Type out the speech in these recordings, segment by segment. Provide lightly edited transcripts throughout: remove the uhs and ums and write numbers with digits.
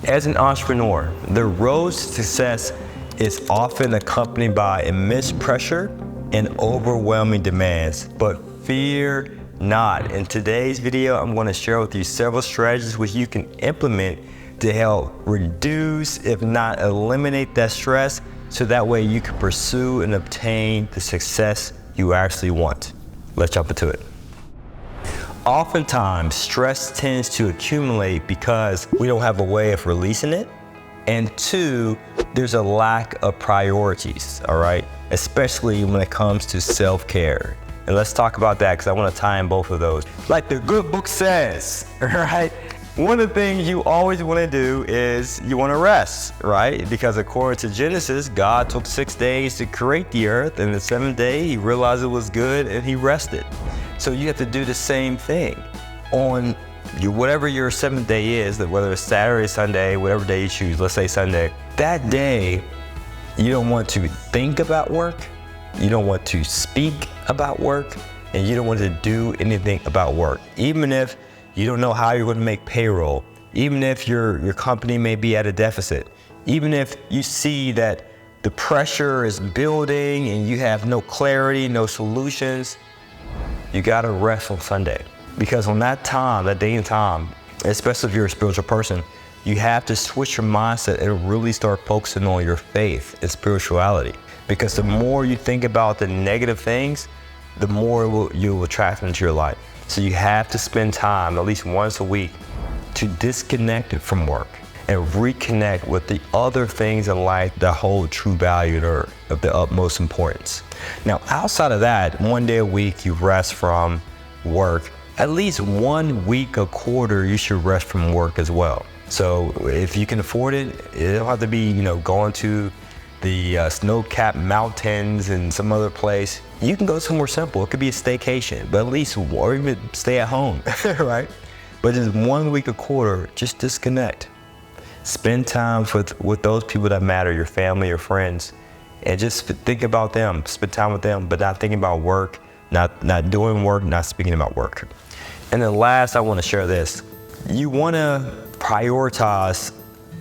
As an entrepreneur, the road to success is often accompanied by immense pressure and overwhelming demands, but fear not. In today's video, I'm going to share with you several strategies which you can implement to help reduce, if not eliminate, that stress, so that way you can pursue and obtain the success you actually want. Let's jump into it. Oftentimes, stress tends to accumulate because we don't have a way of releasing it. And two, there's a lack of priorities, all right? Especially when it comes to self-care. And let's talk about that because I want to tie in both of those. Like the good book says, right? One of the things you always want to do is you want to rest, right? Because according to Genesis, God took 6 days to create the earth, and the 7th day he realized it was good and he rested. So you have to do the same thing on whatever your 7th day is, whether it's Saturday, Sunday, whatever day you choose, let's say Sunday. That day, you don't want to think about work, you don't want to speak about work, and you don't want to do anything about work. Even if you don't know how you're going to make payroll, even if your company may be at a deficit, even if you see that the pressure is building and you have no clarity, no solutions, you gotta rest on Sunday. Because on that time, that day and time, especially if you're a spiritual person, you have to switch your mindset and really start focusing on your faith and spirituality. Because the more you think about the negative things, the more you will attract into your life. So you have to spend time, at least once a week, to disconnect it from work and reconnect with the other things in life that hold true value and are of the utmost importance. Now, outside of that, 1 day a week you rest from work. At least 1 week a quarter you should rest from work as well. So if you can afford it, it don't have to be, going to the snow-capped mountains and some other place. You can go somewhere simple. It could be a staycation, but at least, or even stay at home, right? But just 1 week a quarter, just disconnect. Spend time with those people that matter, your family, your friends, and just think about them, spend time with them, but not thinking about work, not doing work, not speaking about work. And then last, I want to share this. You want to prioritize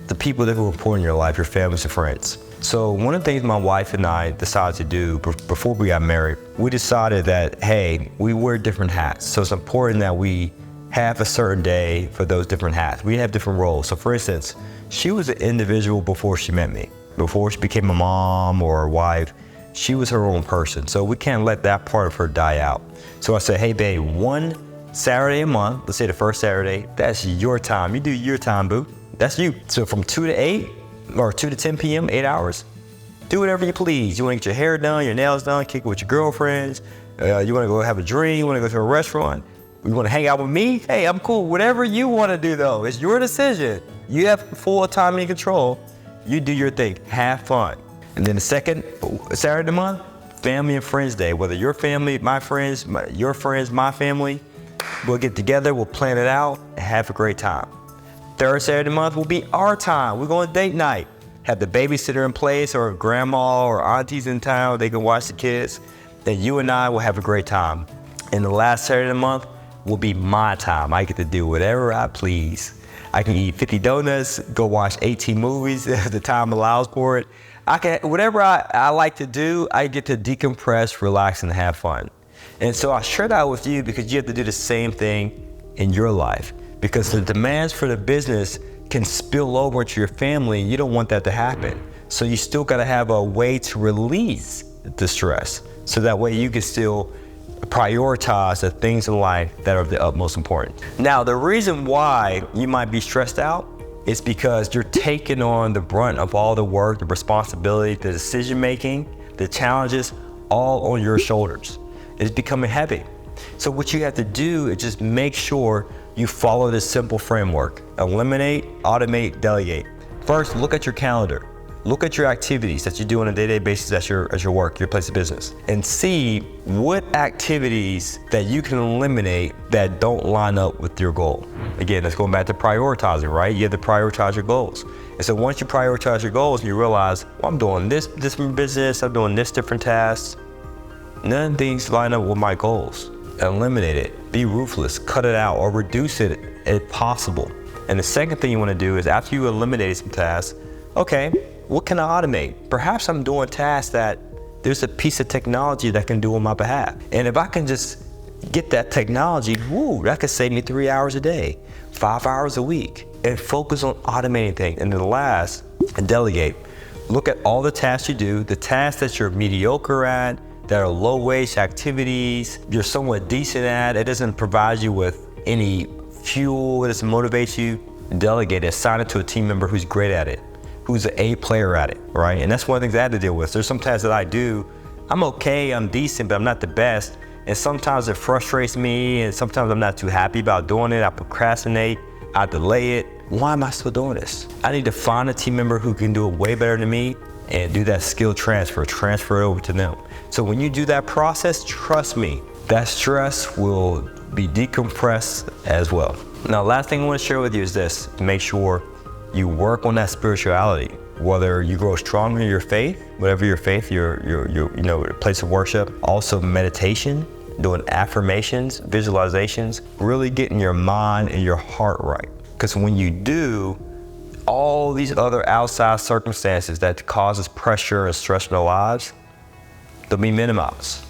the people that are important in your life, your families and friends. So one of the things my wife and I decided to do before we got married, we decided that, hey, we wear different hats. So it's important that we have a certain day for those different hats. We have different roles. So for instance, she was an individual before she met me. Before she became a mom or a wife, she was her own person. So we can't let that part of her die out. So I said, hey babe, 1 Saturday a month, let's say the first Saturday, that's your time. You do your time, boo. That's you. So from 2 to 8 or 2 to 10 p.m., 8 hours, do whatever you please. You want to get your hair done, your nails done, kick it with your girlfriends. You want to go have a drink, you want to go to a restaurant. You want to hang out with me? Hey, I'm cool. Whatever you want to do though, it's your decision. You have full autonomy and control. You do your thing, have fun. And then the second Saturday of the month, family and friends day. Whether your family, my friends, your friends, my family, we'll get together, we'll plan it out, and have a great time. Third Saturday of the month will be our time. We're going date night. Have the babysitter in place or grandma or aunties in town, they can watch the kids. Then you and I will have a great time. And the last Saturday of the month will be my time. I get to do whatever I please. I can eat 50 donuts, go watch 18 movies if the time allows for it. Whatever I like to do, I get to decompress, relax, and have fun. And so I share that with you because you have to do the same thing in your life. Because the demands for the business can spill over into your family, and you don't want that to happen. So you still gotta have a way to release the stress. So that way you can still prioritize the things in life that are the utmost important. Now, the reason why you might be stressed out is because you're taking on the brunt of all the work, the responsibility, the decision-making, the challenges, all on your shoulders. It's becoming heavy. So what you have to do is just make sure you follow this simple framework. Eliminate, automate, delegate. First, look at your calendar. Look at your activities that you do on a day-to-day basis at your work, your place of business, and see what activities that you can eliminate that don't line up with your goal. Again, that's going back to prioritizing, right? You have to prioritize your goals. And so once you prioritize your goals, you realize, well, I'm doing this different business, I'm doing this different tasks. None of these line up with my goals. Eliminate it, be ruthless, cut it out, or reduce it if possible. And the second thing you want to do is after you eliminate some tasks, okay, what can I automate? Perhaps I'm doing tasks that there's a piece of technology that can do on my behalf. And if I can just get that technology, woo, that could save me 3 hours a day, 5 hours a week, and focus on automating things. And then the last, delegate. Look at all the tasks you do, the tasks that you're mediocre at, that are low wage activities, you're somewhat decent at, it doesn't provide you with any fuel, it doesn't motivate you, delegate it, assign it to a team member who's great at it, who's an A player at it, right? And that's one of the things I had to deal with. There's some tasks that I do, I'm okay, I'm decent, but I'm not the best. And sometimes it frustrates me, and sometimes I'm not too happy about doing it. I procrastinate, I delay it. Why am I still doing this? I need to find a team member who can do it way better than me and do that skill transfer it over to them. So when you do that process, trust me, that stress will be decompressed as well. Now, last thing I want to share with you is this: make sure you work on that spirituality. Whether you grow stronger in your faith, whatever your faith, your place of worship. Also meditation, doing affirmations, visualizations, really getting your mind and your heart right. Because when you do, all these other outside circumstances that causes pressure and stress in our lives, they'll be minimized.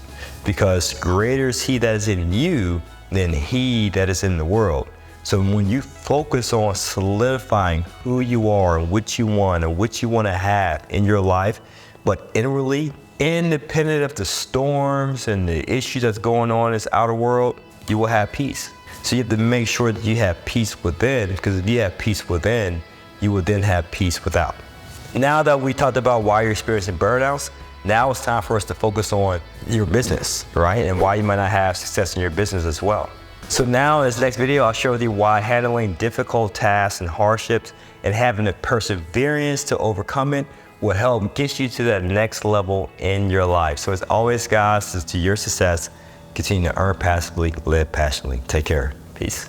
Because greater is He that is in you than he that is in the world. So when you focus on solidifying who you are and what you want to have in your life, but inwardly, independent of the storms and the issues that's going on in this outer world, you will have peace. So you have to make sure that you have peace within, because if you have peace within, you will then have peace without. Now that we talked about why you're experiencing burnouts, now it's time for us to focus on your business, right? And why you might not have success in your business as well. So now in this next video, I'll share with you why handling difficult tasks and hardships and having the perseverance to overcome it will help get you to that next level in your life. So as always, guys, to your success, continue to earn passively, live passionately. Take care. Peace.